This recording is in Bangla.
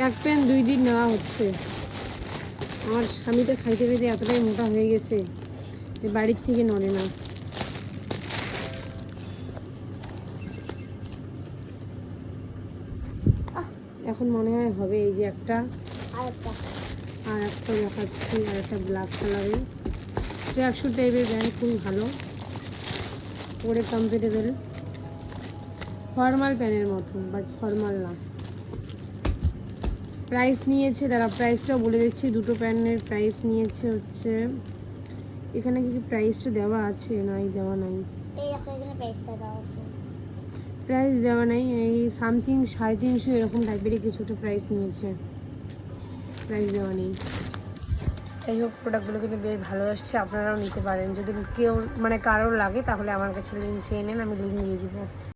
এক প্যান 2 দিন নেওয়া হচ্ছে। আমার স্বামী তো খাইতে খাইতে এতটাই মোটা হয়ে গেছে যে বাড়ির থেকে নড়ে না। এখন মনে হয় হবে এই যে একটা আর একটা দেখাচ্ছি, আর একটা ব্ল্যাক কালারের ট্র্যাকস্যুট টাইপের ব্যান্ড, খুবই ভালো, পরে কমফোর্টেবল, ফর্মাল প্যান্টের মতো বাট ফর্মাল না। প্রাইস নিয়েছে, তারা প্রাইসটাও বলে দিচ্ছি। দুটো প্যান্টের প্রাইস নিয়েছে হচ্ছে, এখানে কি প্রাইসটা দেওয়া আছে? নাই, দেওয়া নাই, প্রাইস দেওয়া নাই। এই সামথিং 350 এরকম টাইপেরই কিছু একটা প্রাইস নিয়েছে, প্রাইস দেওয়া নেই। যাই হোক, প্রোডাক্টগুলো কিন্তু বেশ ভালো আসছে, আপনারাও নিতে পারেন। যদি কেউ মানে কারোর লাগে তাহলে আমার কাছে লিঙ্ক চেয়ে নেন, আমি লিঙ্ক দিয়ে দিব।